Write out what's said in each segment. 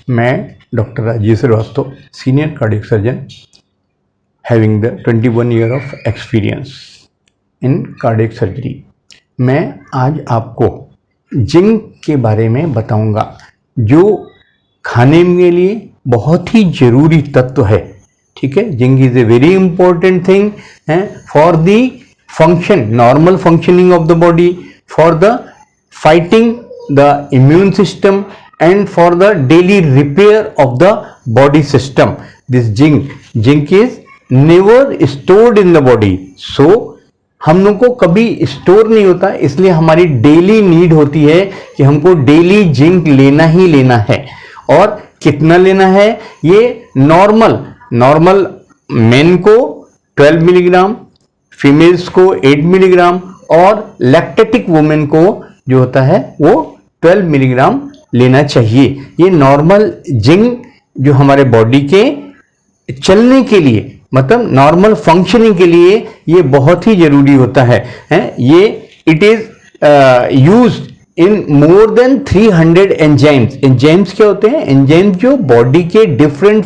मैं doctor Rajesh Shrivastava, senior cardiac surgeon, having the 21 year of experience in cardiac surgery. मैं आज आपको जिंक के बारे में बताऊंगा, जो खाने के लिए बहुत ही ज़रूरी तत्व है। ठीक है, zinc is a very important thing है for the function, normal functioning of the body, for the fighting the immune system and for the daily repair of the body system. This zinc is never stored in the body, so हम लोग को कभी store नहीं होता, इसलिए हमारी daily need होती है कि हमको डेली जिंक लेना ही लेना है। और कितना लेना है? ये नॉर्मल मेन को 12 मिलीग्राम, फीमेल्स को 8 मिलीग्राम और लैक्टेटिक वुमेन को जो होता है वो 12 मिलीग्राम लेना चाहिए। ये नॉर्मल जिंक जो हमारे बॉडी के चलने के लिए, मतलब नॉर्मल फंक्शनिंग के लिए ये बहुत ही जरूरी होता है। ये it is used in more than 300 enzymes. Enzymes क्या होते हैं? एंजाइम्स जो बॉडी के डिफरेंट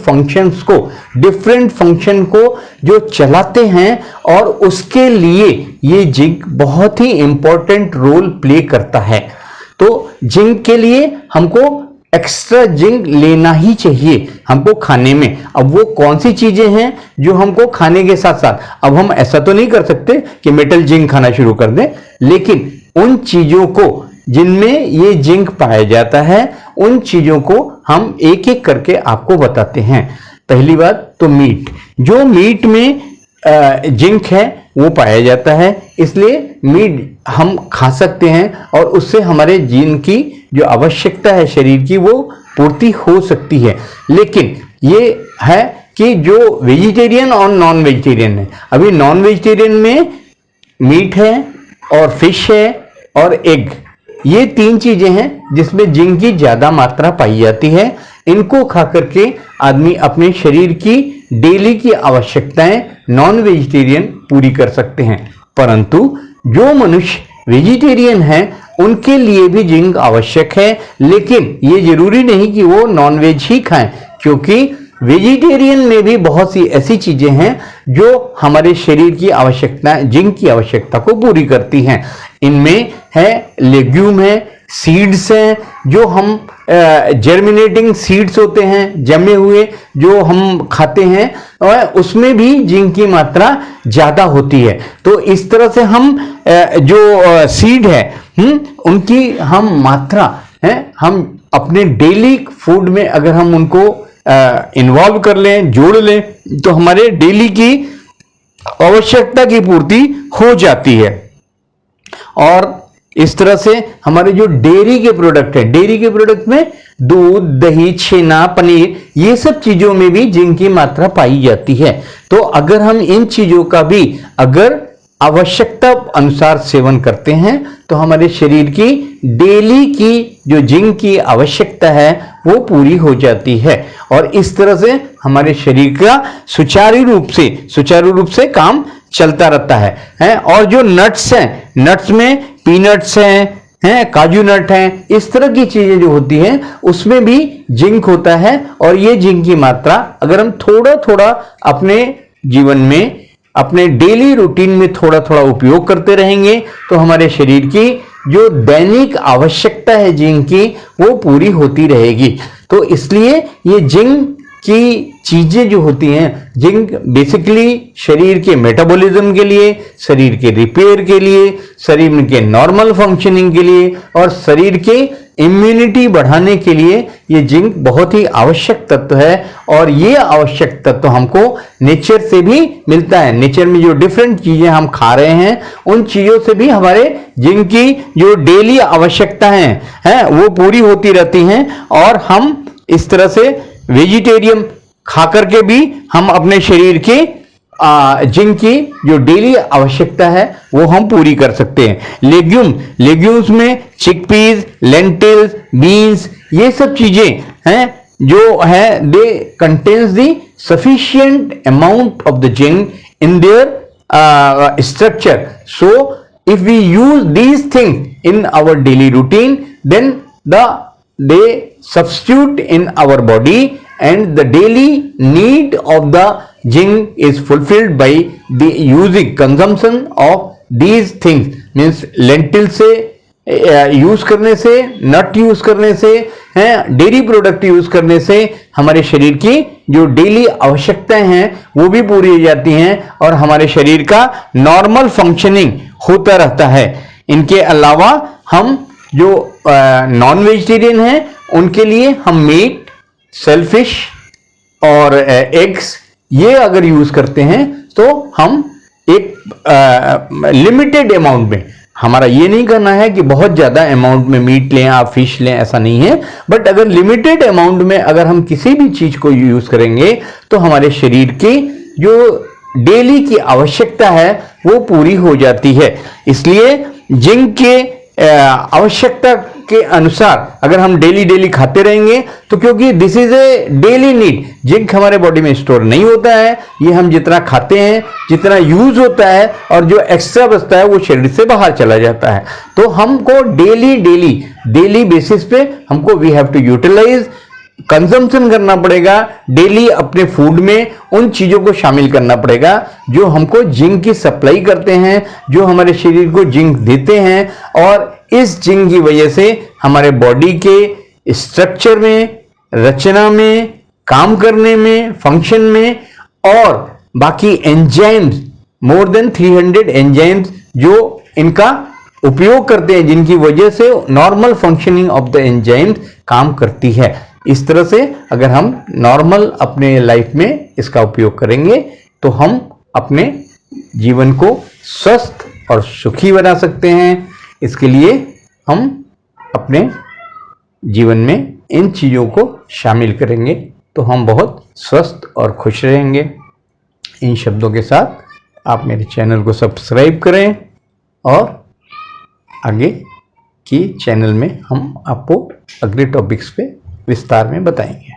फंक्शन को जो चलाते हैं, और उसके लिए ये जिंक बहुत ही इंपॉर्टेंट रोल प्ले करता है। तो जिंक के लिए हमको एक्स्ट्रा जिंक लेना ही चाहिए हमको खाने में। अब वो कौन सी चीजें हैं जो हमको खाने के साथ साथ, अब हम ऐसा तो नहीं कर सकते कि मेटल जिंक खाना शुरू कर दें, लेकिन उन चीजों को जिनमें ये जिंक पाया जाता है, उन चीजों को हम एक एक करके आपको बताते हैं। पहली बात तो मीट, जो मीट में जिंक है वो पाया जाता है, इसलिए मीट हम खा सकते हैं और उससे हमारे जिंक की जो आवश्यकता है शरीर की वो पूर्ति हो सकती है। लेकिन ये है कि जो वेजिटेरियन और नॉन वेजिटेरियन है, अभी नॉन वेजिटेरियन में मीट है और फिश है और एग, ये 3 चीजें हैं जिसमें जिंक की ज्यादा मात्रा पाई जाती है। इनको खा करके आदमी अपने शरीर की डेली की आवश्यकताएं नॉन वेजिटेरियन पूरी कर सकते हैं। परंतु जो मनुष्य वेजिटेरियन हैं उनके लिए भी जिंक आवश्यक है, लेकिन ये जरूरी नहीं कि वो नॉन वेज ही खाएं, क्योंकि वेजिटेरियन में भी बहुत सी ऐसी चीजें हैं जो हमारे शरीर की आवश्यकता, जिंक की आवश्यकता को पूरी करती हैं। इनमें है लेग्यूम है, सीड्स हैं, जो हम जर्मिनेटिंग सीड्स होते हैं, जमे हुए जो हम खाते हैं, और उसमें भी जिंक की मात्रा ज्यादा होती है। तो इस तरह से हम जो सीड है उनकी हम मात्रा है, हम अपने डेली फूड में अगर हम उनको इन्वॉल्व कर लें, जोड़ लें, तो हमारे डेली की आवश्यकता की पूर्ति हो जाती है। और इस तरह से हमारे जो डेयरी के प्रोडक्ट हैं, डेयरी के प्रोडक्ट में दूध, दही, छेना, पनीर, ये सब चीजों में भी जिंक की मात्रा पाई जाती है। तो अगर हम इन चीजों का भी अगर आवश्यकता अनुसार सेवन करते हैं तो हमारे शरीर की डेली की जो जिंक की आवश्यकता है वो पूरी हो जाती है, और इस तरह से हमारे शरीर का सुचारू रूप से काम चलता रहता है। और जो नट्स हैं, नट्स में पीनट्स हैं, काजू नट हैं, इस तरह की चीजें जो होती हैं उसमें भी जिंक होता है। और ये जिंक की मात्रा अगर हम थोड़ा थोड़ा अपने जीवन में, अपने डेली रूटीन में थोड़ा थोड़ा उपयोग करते रहेंगे तो हमारे शरीर की जो दैनिक आवश्यकता है जिंक की वो पूरी होती रहेगी। तो इसलिए ये जिंक की चीजें जो होती हैं, जिंक बेसिकली शरीर के मेटाबॉलिज्म के लिए, शरीर के रिपेयर के लिए, शरीर के नॉर्मल फंक्शनिंग के लिए और शरीर के इम्यूनिटी बढ़ाने के लिए ये जिंक बहुत ही आवश्यक तत्व है। और ये आवश्यक तत्व हमको नेचर से भी मिलता है। नेचर में जो डिफरेंट चीजें हम खा रहे हैं उन चीजों से भी हमारे जिंक की जो डेली आवश्यकता है वो पूरी होती रहती हैं। और हम इस तरह से वेजिटेरियन खा करके भी हम अपने शरीर के जिंक की जो डेली आवश्यकता है वो हम पूरी कर सकते हैं। लेग्यूम्स में चिकपीज, लेंटिल्स, बीन्स, ये सब चीजें हैं जो है they contains the sufficient amount of the zinc in their structure. So if we use these things in our daily routine, then they substitute in our body and the daily need of the zinc is fulfilled by the using consumption of these things, means lentil से use करने से, नट use करने से, हैं, dairy product use करने से हमारे शरीर की जो डेली आवश्यकताएं हैं वो भी पूरी हो जाती हैं और हमारे शरीर का नॉर्मल फंक्शनिंग होता रहता है। इनके अलावा हम जो नॉन वेजिटेरियन हैं उनके लिए हम मीट, सेलफिश और एग्स ये अगर यूज करते हैं तो हम एक लिमिटेड अमाउंट में, हमारा ये नहीं करना है कि बहुत ज्यादा अमाउंट में मीट लें आप, फिश लें, ऐसा नहीं है, बट अगर लिमिटेड अमाउंट में अगर हम किसी भी चीज को यूज करेंगे तो हमारे शरीर की जो डेली की आवश्यकता है वो पूरी हो जाती है। इसलिए जिंक के आवश्यकता के अनुसार अगर हम डेली खाते रहेंगे तो, क्योंकि this is a daily need, zinc हमारे बॉडी में स्टोर नहीं होता है, ये हम जितना खाते हैं, जितना यूज होता है और जो एक्स्ट्रा बचता है वो शरीर से बाहर चला जाता है। तो हमको डेली बेसिस पे हमको we have to utilise, consumption करना पड़ेगा, डेली अपने फूड में उन चीजों को शामिल करना पड़ेगा जो हमको जिंक की सप्लाई करते हैं, जो हमारे शरीर को जिंक देते हैं, और इस जिंक की वजह से हमारे बॉडी के स्ट्रक्चर में, रचना में, काम करने में, फंक्शन में, और बाकी एंजाइम्स, मोर देन 300 एंजाइम्स जो इनका उपयोग करते हैं, जिनकी वजह से normal functioning of the enzymes काम करती है। इस तरह से अगर हम नॉर्मल अपने लाइफ में इसका उपयोग करेंगे तो हम अपने जीवन को स्वस्थ और सुखी बना सकते हैं। इसके लिए हम अपने जीवन में इन चीज़ों को शामिल करेंगे तो हम बहुत स्वस्थ और खुश रहेंगे। इन शब्दों के साथ आप मेरे चैनल को सब्सक्राइब करें और आगे की चैनल में हम आपको अगले टॉपिक्स पे विस्तार में बताएंगे।